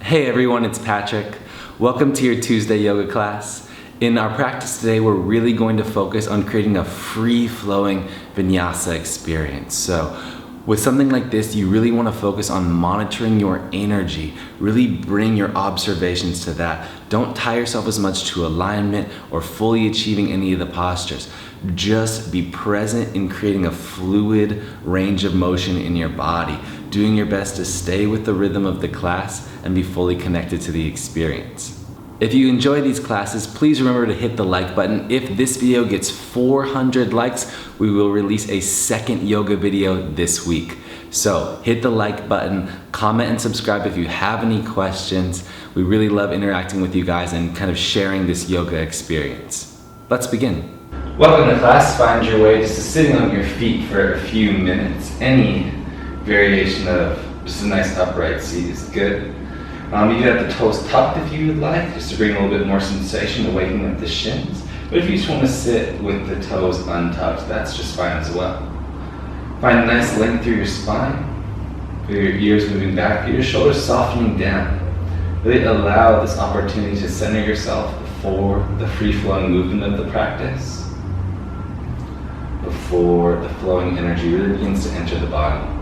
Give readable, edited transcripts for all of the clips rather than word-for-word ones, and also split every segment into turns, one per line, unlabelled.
Hey everyone, it's Patrick. Welcome to your Tuesday yoga class. In our practice today, we're really going to focus on creating a free-flowing vinyasa experience. So with something like this, you really want to focus on monitoring your energy. Really bring your observations to that. Don't tie yourself as much to alignment or fully achieving any of the postures. Just be present in creating a fluid range of motion in your body, doing your best to stay with the rhythm of the class and be fully connected to the experience. If you enjoy these classes, please remember to hit the like button. If this video gets 400 likes, we will release a second yoga video this week. So hit the like button, comment and subscribe if you have any questions. We really love interacting with you guys and kind of sharing this yoga experience. Let's begin. Welcome to class. Find your way just to sitting on your feet for a few minutes. Any variation of just a nice upright seat is good. You can have the toes tucked if you would like, just to bring a little bit more sensation to waking up the shins. But if you just want to sit with the toes untucked, that's just fine as well. Find a nice length through your spine. Feel your ears moving back, feel your shoulders softening down. Really allow this opportunity to center yourself before the free-flowing movement of the practice, before the flowing energy really begins to enter the body.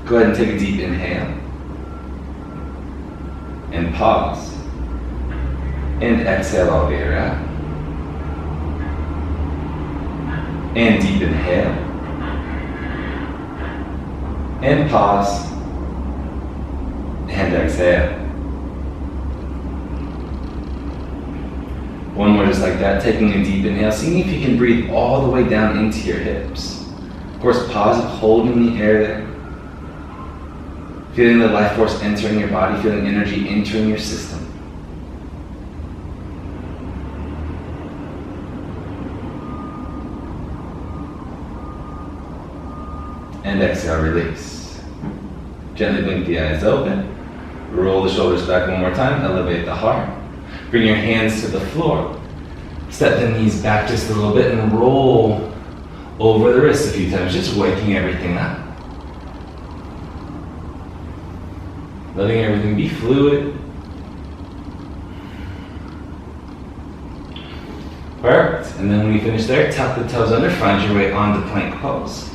Go ahead and take a deep inhale and pause and exhale all the way around. And deep inhale and pause and exhale. One more just like that, taking a deep inhale, seeing if you can breathe all the way down into your hips. Of course, pause and holding the air there. Feeling the life force entering your body, feeling energy entering your system. And exhale, release. Gently blink the eyes open. Roll the shoulders back one more time, elevate the heart. Bring your hands to the floor. Step the knees back just a little bit and roll over the wrists a few times, just waking everything up. Letting everything be fluid. Perfect. And then when you finish there, tuck the toes under, find your way onto plank pose.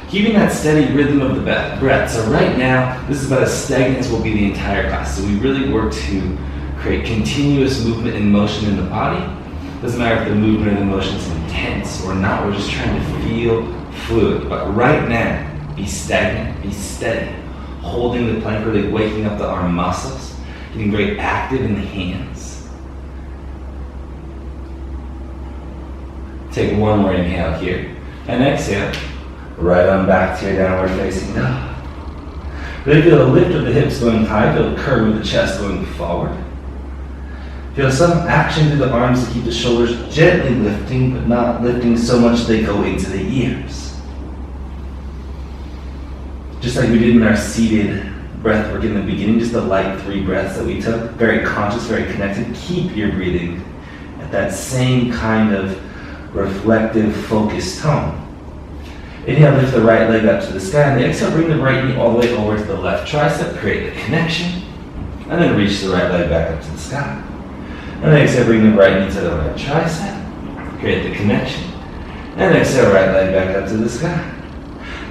Keeping that steady rhythm of the breath. So right now, this is about as stagnant as will be the entire class. So we really work to create continuous movement and motion in the body. Doesn't matter if the movement or the motion is intense or not, we're just trying to feel fluid. But right now, be stagnant, be steady. Holding the plank, really waking up the arm muscles, getting very active in the hands. Take one more inhale here, and exhale, right on back to your downward facing dog. Really feel the lift of the hips going high, feel the curve of the chest going forward. Feel some action through the arms to keep the shoulders gently lifting, but not lifting so much they go into the ears. Just like we did in our seated breath work in the beginning, just the light 3 breaths that we took, very conscious, very connected. Keep your breathing at that same kind of reflective, focused tone. Inhale, lift the right leg up to the sky, and the exhale, bring the right knee all the way over to the left tricep, create the connection, and then reach the right leg back up to the sky. And then exhale, bring the right knee to the right tricep, create the connection, and exhale, right leg back up to the sky.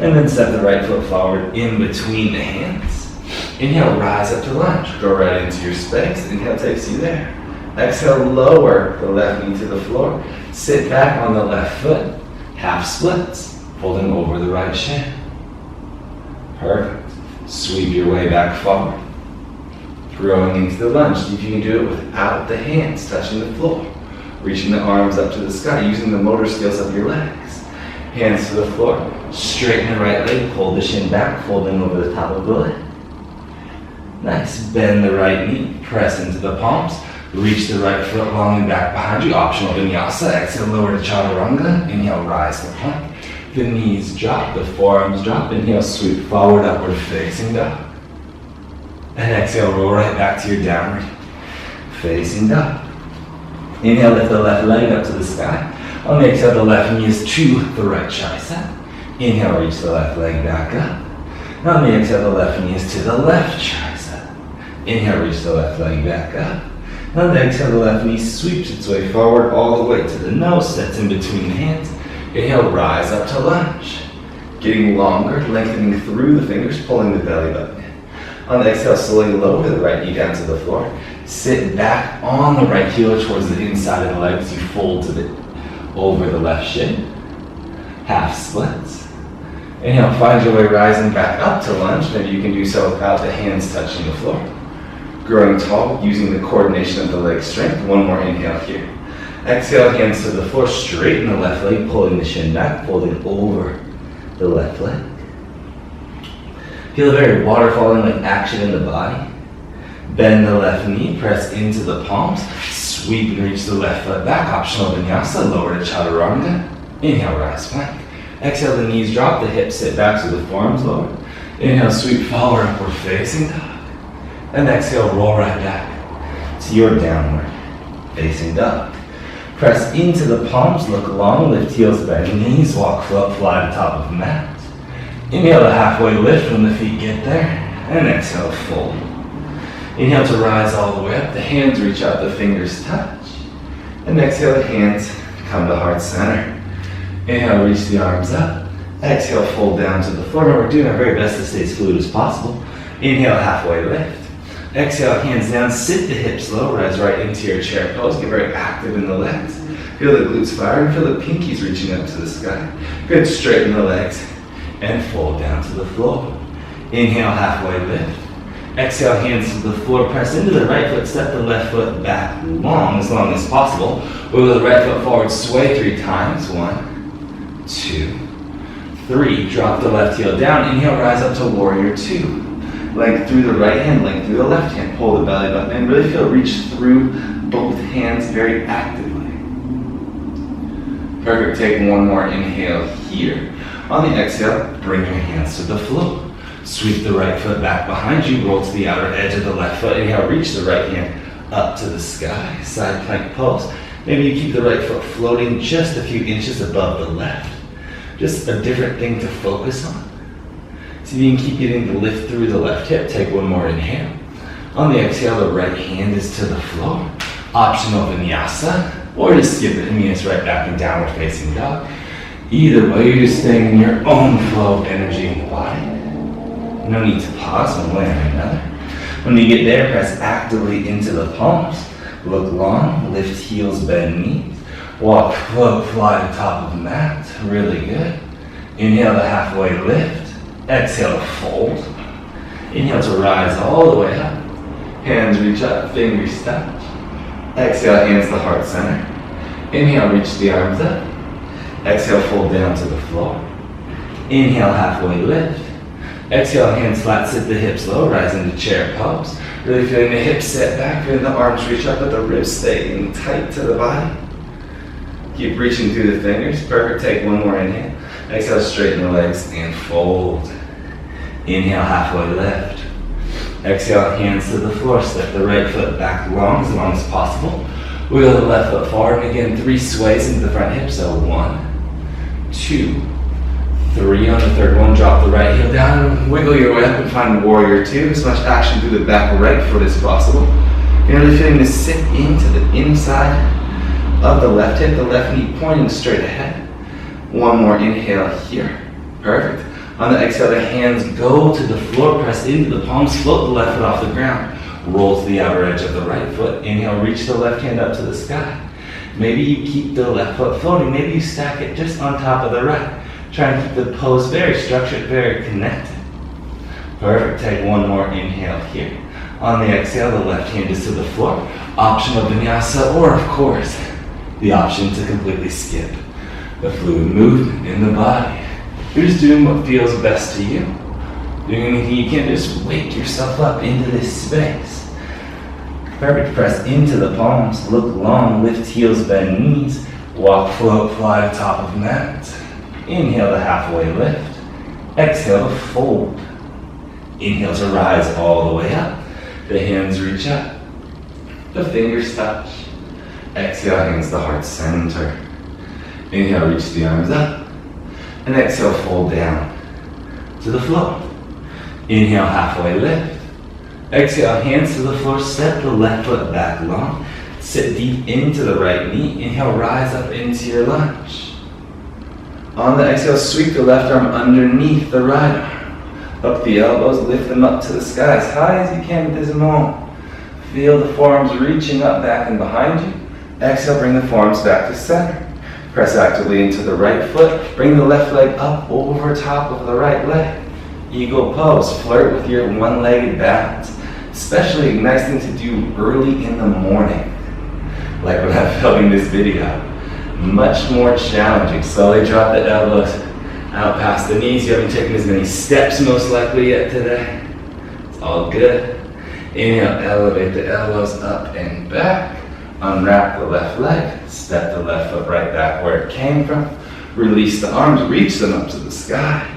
And then step the right foot forward in between the hands. Inhale, rise up to lunge. Go right into your space. Inhale takes you there. Exhale, lower the left knee to the floor. Sit back on the left foot. Half splits, folding over the right shin. Perfect. Sweep your way back forward. Growing into the lunge. See if you can do it without the hands touching the floor. Reaching the arms up to the sky, using the motor skills of your legs. Hands to the floor, straighten the right leg, pull the shin back, folding over the top of the leg. Nice, bend the right knee, press into the palms, reach the right foot long and back behind you, optional vinyasa. Exhale, lower to chaturanga, inhale, rise to plank. The knees drop, the forearms drop, inhale, sweep forward, upward facing dog. And exhale, roll right back to your downward facing dog. Inhale, lift the left leg up to the sky. On the exhale, the left knee is to the right tricep. Inhale, reach the left leg back up. Now on the exhale, the left knee is to the left tricep. Inhale, reach the left leg back up. Now on the exhale, the left knee sweeps its way forward all the way to the nose, sets in between the hands. Inhale, rise up to lunge. Getting longer, lengthening through the fingers, pulling the belly button in. On the exhale, slowly lower the right knee down to the floor. Sit back on the right heel towards the inside of the legs. You fold to the over the left shin. Half splits. Inhale, find your way rising back up to lunge. Maybe you can do so without the hands touching the floor. Growing tall, using the coordination of the leg strength. One more inhale here. Exhale, hands to the floor, straighten the left leg, pulling the shin back, folding over the left leg. Feel a very waterfalling like action in the body. Bend the left knee, press into the palms, sweep and reach the left foot back. Optional vinyasa, lower to chaturanga. Inhale, rise plank. Exhale, the knees drop, the hips sit back so the forearms lower. Inhale, sweep forward, upward facing dog. And exhale, roll right back to your downward facing dog. Press into the palms, look long, lift heels, bend knees, walk, float, fly to top of the mat. Inhale to halfway lift when the feet get there. And exhale, fold. Inhale to rise all the way up, the hands reach out, the fingers touch. And exhale, the hands come to heart center. Inhale, reach the arms up. Exhale, fold down to the floor. Now we're doing our very best to stay as fluid as possible. Inhale, halfway lift. Exhale, hands down, sit the hips low, rise right into your chair pose. Get very active in the legs. Feel the glutes fire and feel the pinkies reaching up to the sky. Good, straighten the legs and fold down to the floor. Inhale, halfway lift. Exhale, hands to the floor, press into the right foot, step the left foot back long as possible. Wiggle the right foot forward, sway 3 times. 1, 2, 3. Drop the left heel down. Inhale, rise up to warrior 2. Length through the right hand, length through the left hand. Pull the belly button in. Really feel reach through both hands very actively. Perfect. Take one more inhale here. On the exhale, bring your hands to the floor. Sweep the right foot back behind you. Roll to the outer edge of the left foot. Inhale, reach the right hand up to the sky. Side plank pose. Maybe you keep the right foot floating just a few inches above the left. Just a different thing to focus on. See if you can keep getting the lift through the left hip. Take one more inhale. On the exhale, the right hand is to the floor. Optional vinyasa, or just skip it and mean it's right back in downward facing dog. Either way, you're just staying in your own flow of energy in the body. No need to pause one way or another. When you get there, press actively into the palms. Look long, lift heels, bend knees. Walk, float, fly to top of the mat. Really good. Inhale to halfway lift. Exhale to fold. Inhale to rise all the way up. Hands reach up, fingers touch. Exhale, hands to heart center. Inhale, reach the arms up. Exhale, fold down to the floor. Inhale, halfway lift. Exhale, hands flat, sit the hips low, rise into chair pose. Really feeling the hips set back, feeling the arms reach up, but the ribs staying tight to the body. Keep reaching through the fingers. Perfect, take one more inhale. Exhale, straighten the legs and fold. Inhale, halfway lift. Exhale, hands to the floor, step the right foot back long as possible. Wiggle the left foot forward, and again, 3 sways into the front hip, so 1, 2, 3. On the third one, drop the right heel down and wiggle your way up and find warrior 2. As much action through the back right foot as possible. You're really feeling to sit into the inside of the left hip, the left knee pointing straight ahead. One more inhale here. Perfect. On the exhale, the hands go to the floor, press into the palms, float the left foot off the ground. Roll to the outer edge of the right foot. Inhale, reach the left hand up to the sky. Maybe you keep the left foot floating. Maybe you stack it just on top of the right. Try and keep the pose very structured, very connected. Perfect. Take one more inhale here. On the exhale, the left hand is to the floor. Optional vinyasa, or of course, the option to completely skip the fluid movement in the body. You're just doing what feels best to you. Doing anything you can, just wake yourself up into this space. Perfect. Press into the palms, look long, lift heels, bend knees, walk, float, fly to top of mat. Inhale to halfway lift. Exhale to fold. Inhale to rise all the way up. The hands reach up. The fingers touch. Exhale, hands to heart center. Inhale, reach the arms up. And exhale, fold down to the floor. Inhale, halfway lift. Exhale, hands to the floor, step the left foot back long. Sit deep into the right knee. Inhale, rise up into your lunge. On the exhale, sweep the left arm underneath the right arm. Up the elbows, lift them up to the sky as high as you can with this moment. Feel the forearms reaching up, back, and behind you. Exhale, bring the forearms back to center. Press actively into the right foot. Bring the left leg up over top of the right leg. Eagle pose. Flirt with your one-legged balance. Especially a nice thing to do early in the morning. Like when I'm filming this video. Much more challenging. Slowly drop the elbows out past the knees. You haven't taken as many steps most likely yet today. It's all good. Inhale, elevate the elbows up and back. Unwrap the left leg. Step the left foot right back where it came from. Release the arms, reach them up to the sky.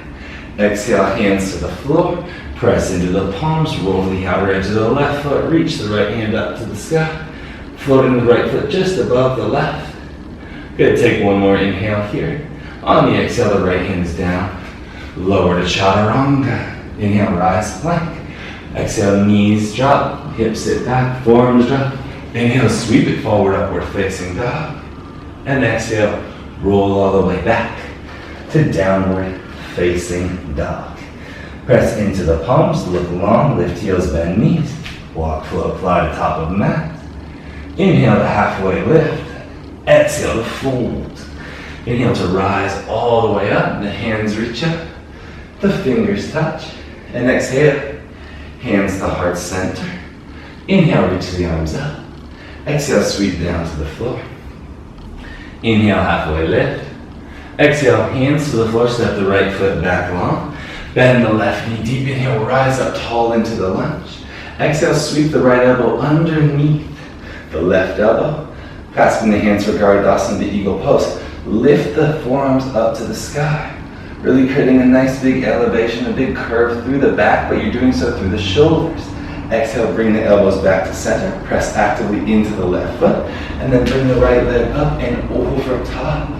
Exhale, hands to the floor. Press into the palms, roll the outer edge of the left foot. Reach the right hand up to the sky. Floating the right foot just above the left. Good, take one more inhale here. On the exhale, the right hand is down. Lower to chaturanga. Inhale, rise plank. Exhale, knees drop, hips sit back, forearms drop. Inhale, sweep it forward, upward facing dog. And exhale, roll all the way back to downward facing dog. Press into the palms, look long, lift heels, bend knees. Walk, float, fly to top of mat. Inhale to halfway lift. Exhale to fold. Inhale to rise all the way up, the hands reach up, the fingers touch. And exhale. Hands to heart center. Inhale, reach the arms up. Exhale, sweep down to the floor. Inhale, halfway lift. Exhale, hands to the floor, step the right foot back long. Bend the left knee deep. Inhale, rise up tall into the lunge. Exhale, sweep the right elbow underneath the left elbow. Clasping the hands for Garudasana, the eagle pose. Lift the forearms up to the sky. Really creating a nice big elevation, a big curve through the back, but you're doing so through the shoulders. Exhale, bring the elbows back to center. Press actively into the left foot. And then bring the right leg up and over top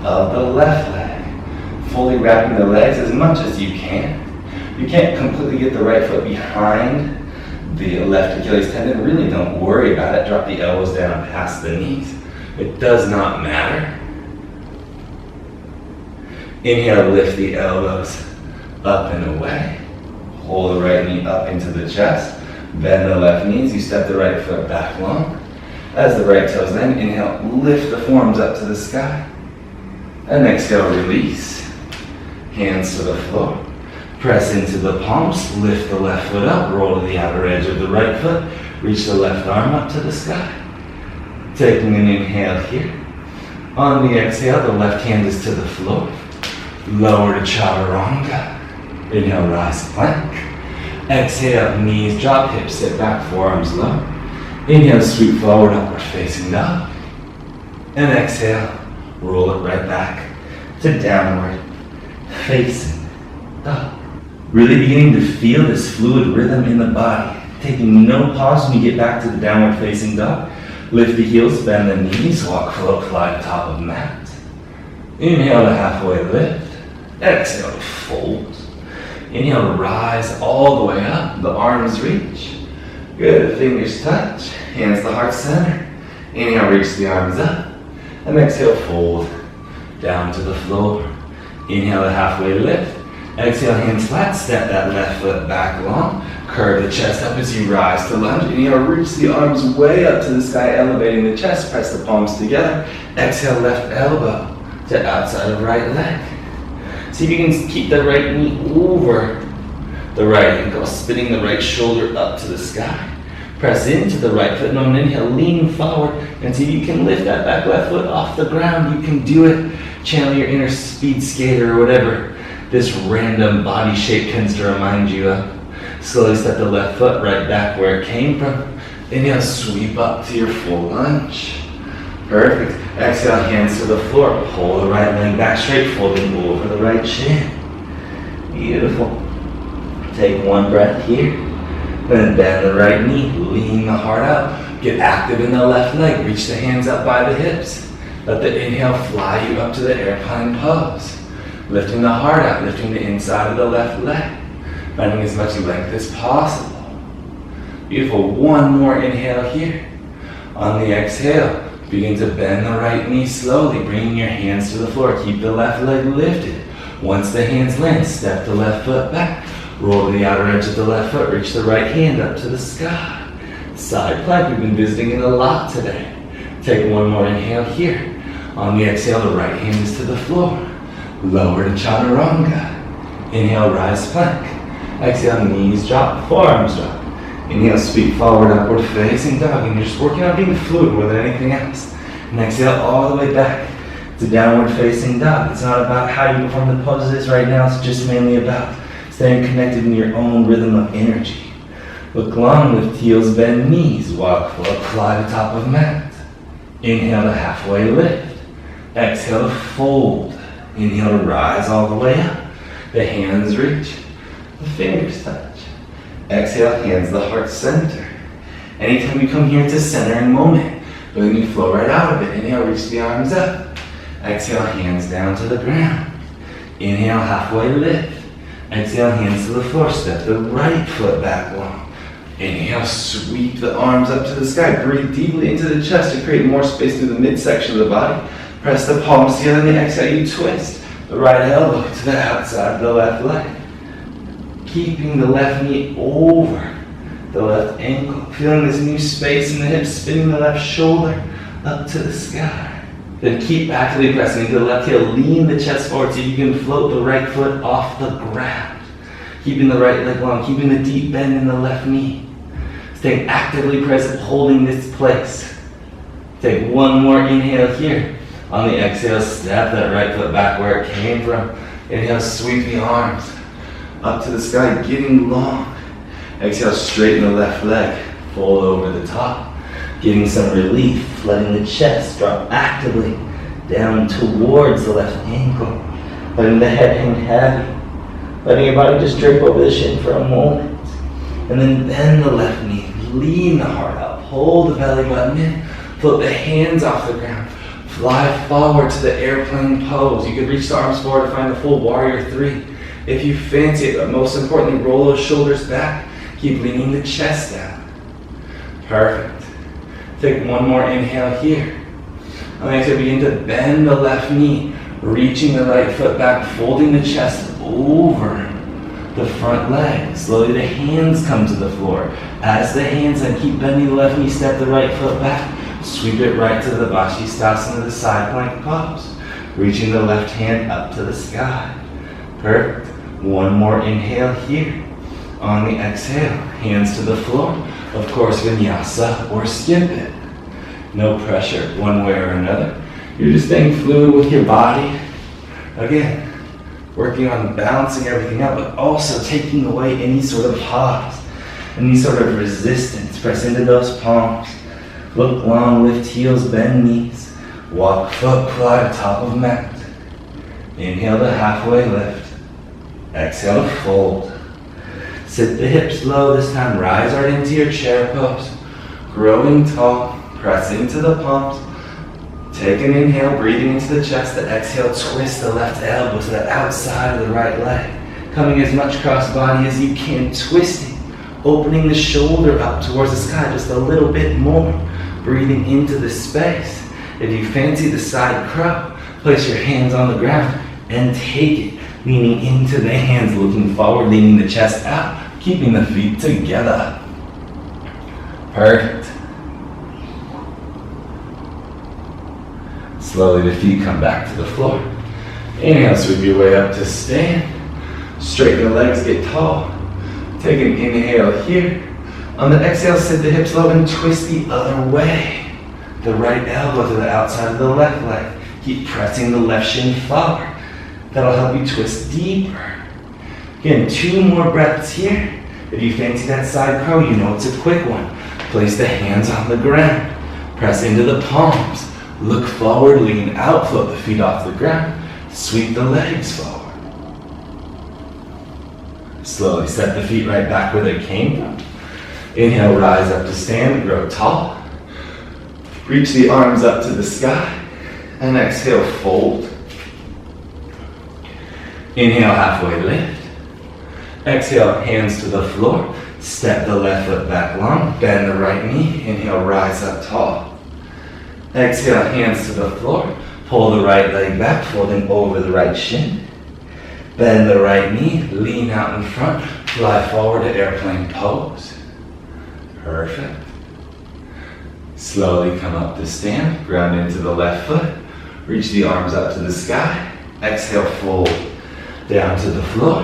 of the left leg. Fully wrapping the legs as much as you can. You can't completely get the right foot behind the left Achilles tendon. Really don't worry about it. Drop the elbows down past the knees. It does not matter. Inhale, lift the elbows up and away. Hold the right knee up into the chest. Bend the left knees. You step the right foot back long. As the right toes then, inhale, lift the forearms up to the sky. And exhale, release. Hands to the floor. Press into the palms. Lift the left foot up. Roll to the outer edge of the right foot. Reach the left arm up to the sky. Taking an inhale here. On the exhale, the left hand is to the floor. Lower to chaturanga. Inhale, rise plank. Exhale, knees drop, hips sit back, forearms low. Inhale, sweep forward, upward facing dog. And exhale, roll it right back to downward facing dog. Really beginning to feel this fluid rhythm in the body. Taking no pause when you get back to the downward facing dog. Lift the heels, bend the knees, walk, float, fly to top of mat. Inhale to halfway lift. Exhale to fold. Inhale to rise all the way up. The arms reach. Good. Fingers touch. Hands to heart center. Inhale, reach the arms up. And exhale, fold down to the floor. Inhale to halfway lift. Exhale, hands flat. Step that left foot back long. Curve the chest up as you rise to lunge. Inhale, reach the arms way up to the sky, elevating the chest. Press the palms together. Exhale, left elbow to outside of right leg. See if you can keep the right knee over the right ankle, spinning the right shoulder up to the sky. Press into the right foot, and on an inhale, lean forward, and see if you can lift that back left foot off the ground. You can do it. Channel your inner speed skater or whatever this random body shape tends to remind you of. Slowly step the left foot right back where it came from. Inhale, sweep up to your full lunge. Perfect. Exhale, hands to the floor. Pull the right leg back straight, folding over the right shin. Beautiful. Take one breath here. Then bend the right knee, lean the heart out. Get active in the left leg. Reach the hands up by the hips. Let the inhale fly you up to the airplane pose. Lifting the heart out, lifting the inside of the left leg. Finding as much length as possible. Beautiful. One more inhale here. On the exhale, begin to bend the right knee slowly, bringing your hands to the floor. Keep the left leg lifted. Once the hands land, step the left foot back. Roll to the outer edge of the left foot. Reach the right hand up to the sky. Side plank, we've been visiting it a lot today. Take one more inhale here. On the exhale, the right hand is to the floor. Lower to chaturanga. Inhale, rise plank. Exhale, knees drop, forearms drop. Inhale, sweep forward, upward facing dog. And you're just working on being fluid more than anything else. And exhale all the way back to downward facing dog. It's not about how you perform the poses right now. It's just mainly about staying connected in your own rhythm of energy. Look long, lift heels, bend knees. Walk forward, fly to top of mat. Inhale to halfway lift. Exhale to fold. Inhale to rise all the way up. The hands reach. The fingers touch. Exhale, hands the heart center. Anytime you come here, it's a centering moment. But then you flow right out of it. Inhale, reach the arms up. Exhale, hands down to the ground. Inhale, halfway lift. Exhale, hands to the floor. Step the right foot back long. Inhale, sweep the arms up to the sky. Breathe deeply into the chest to create more space through the midsection of the body. Press the palms together and then exhale, you twist the right elbow to the outside of the left leg. Keeping the left knee over the left ankle. Feeling this new space in the hips, spinning the left shoulder up to the sky. Then keep actively pressing into the left heel. Lean the chest forward so you can float the right foot off the ground. Keeping the right leg long, keeping the deep bend in the left knee. Staying actively present, holding this place. Take one more inhale here. On the exhale, step that right foot back where it came from. Inhale, sweep the arms up to the sky, getting long. Exhale, straighten the left leg, fold over the top. Getting some relief, letting the chest drop actively down towards the left ankle. Letting the head hang heavy. Letting your body just drape over the shin for a moment. And then bend the left knee, lean the heart up, hold the belly button in, float the hands off the ground. Fly forward to the airplane pose. You can reach the arms forward to find the full warrior three. If you fancy it, but most importantly, roll those shoulders back. Keep leaning the chest down. Perfect. Take one more inhale here. On the exhale, begin to bend the left knee, reaching the right foot back, folding the chest over the front leg. Slowly the hands come to the floor. As the hands then keep bending the left knee, step the right foot back. Sweep it right to the Vashisthasana, the side plank pose. Reaching the left hand up to the sky. Perfect. One more inhale here. On the exhale, hands to the floor. Of course, vinyasa or skip it. No pressure one way or another. You're just staying fluid with your body. Again, working on balancing everything out, but also taking away any sort of pause, any sort of resistance. Press into those palms. Look long, lift heels, bend knees. Walk foot, fly to top of mat. Inhale to halfway lift. Exhale to fold. Sit the hips low this time. Rise right into your chair pose. Growing tall. Press into the palms. Take an inhale, breathing into the chest. The exhale, twist the left elbow to the outside of the right leg. Coming as much cross body as you can. Twisting. Opening the shoulder up towards the sky just a little bit more. Breathing into the space. If you fancy the side crow, place your hands on the ground and take it. Leaning into the hands, looking forward, leaning the chest out, keeping the feet together. Perfect. Slowly the feet come back to the floor. Inhale, sweep your way up to stand. Straighten the legs, get tall. Take an inhale here. On the exhale, sit the hips low and twist the other way. The right elbow to the outside of the left leg. Keep pressing the left shin forward. That'll help you twist deeper. Again, 2 more breaths here. If you fancy that side crow, you know it's a quick one. Place the hands on the ground. Press into the palms. Look forward, lean out, float the feet off the ground. Sweep the legs forward. Slowly set the feet right back where they came from. Inhale, rise up to stand, grow tall. Reach the arms up to the sky. And exhale, fold. Inhale, halfway lift. Exhale, hands to the floor. Step the left foot back long, bend the right knee. Inhale, rise up tall. Exhale, hands to the floor. Pull the right leg back, folding over the right shin. Bend the right knee, lean out in front, fly forward to airplane pose. Perfect. Slowly come up to stand, ground into the left foot. Reach the arms up to the sky. Exhale, fold down to the floor.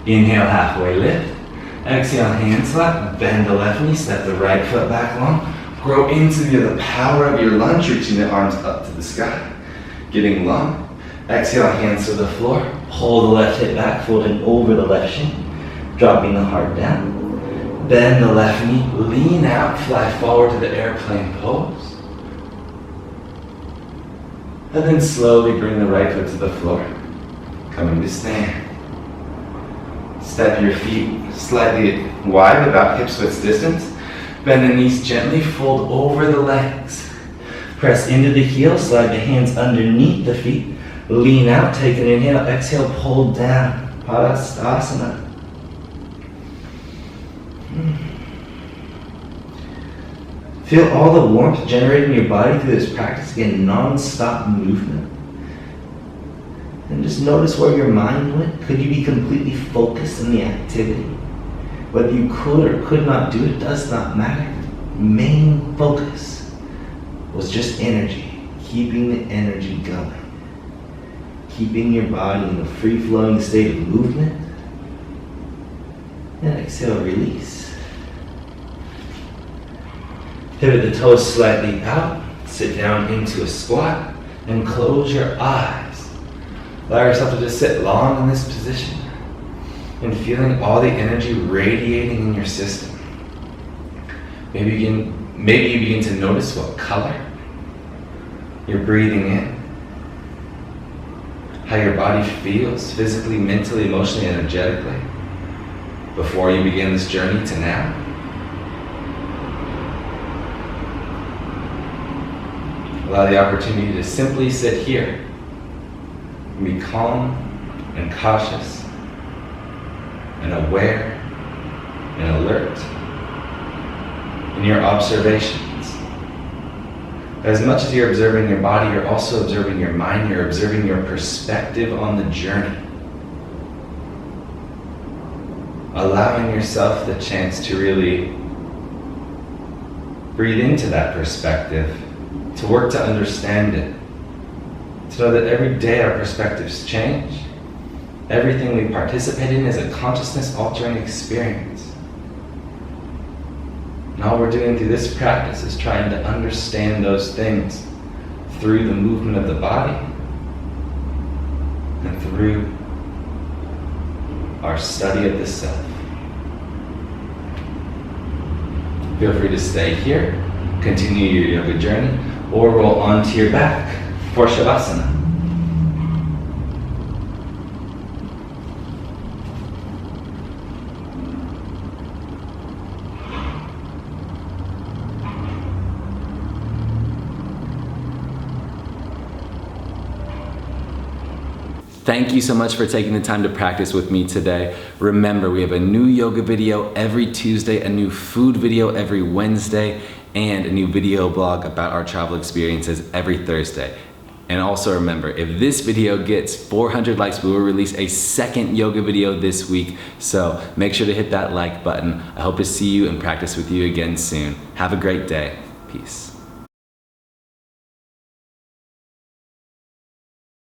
Inhale, halfway lift. Exhale, hand slap, bend the left knee, step the right foot back long. Grow into the power of your lunge, reaching the arms up to the sky. Getting long. Exhale, hands to the floor. Pull the left hip back, folding over the left shin. Dropping the heart down. Bend the left knee, lean out, fly forward to the airplane pose. And then slowly bring the right foot to the floor. Coming to stand. Step your feet slightly wide, about hips width distance. Bend the knees gently, fold over the legs. Press into the heels, slide the hands underneath the feet. Lean out, take an inhale, exhale, pull down. Padasana. Feel all the warmth generated in your body through this practice. Again, non-stop movement. And just notice where your mind went. Could you be completely focused in the activity? Whether you could or could not do it does not matter. Main focus was just energy, keeping the energy going. Keeping your body in a free-flowing state of movement. And exhale, release. Pivot the toes slightly out, sit down into a squat, and close your eyes. Allow yourself to just sit long in this position and feeling all the energy radiating in your system. Maybe you begin to notice what color you're breathing in, how your body feels physically, mentally, emotionally, energetically before you begin this journey to now. Allow the opportunity to simply sit here and be calm and cautious and aware and alert in your observations. As much as you're observing your body, you're also observing your mind, you're observing your perspective on the journey. Allowing yourself the chance to really breathe into that perspective, to work to understand it, to know that every day our perspectives change. Everything we participate in is a consciousness-altering experience. And all we're doing through this practice is trying to understand those things through the movement of the body and through our study of the self. Feel free to stay here, continue your yoga journey, or roll onto your back for Shavasana. Thank you so much for taking the time to practice with me today. Remember, we have a new yoga video every Tuesday, a new food video every Wednesday, and a new video blog about our travel experiences every Thursday. And also remember, if this video gets 400 likes, we will release a second yoga video this week. So make sure to hit that like button. I hope to see you and practice with you again soon. Have a great day. Peace.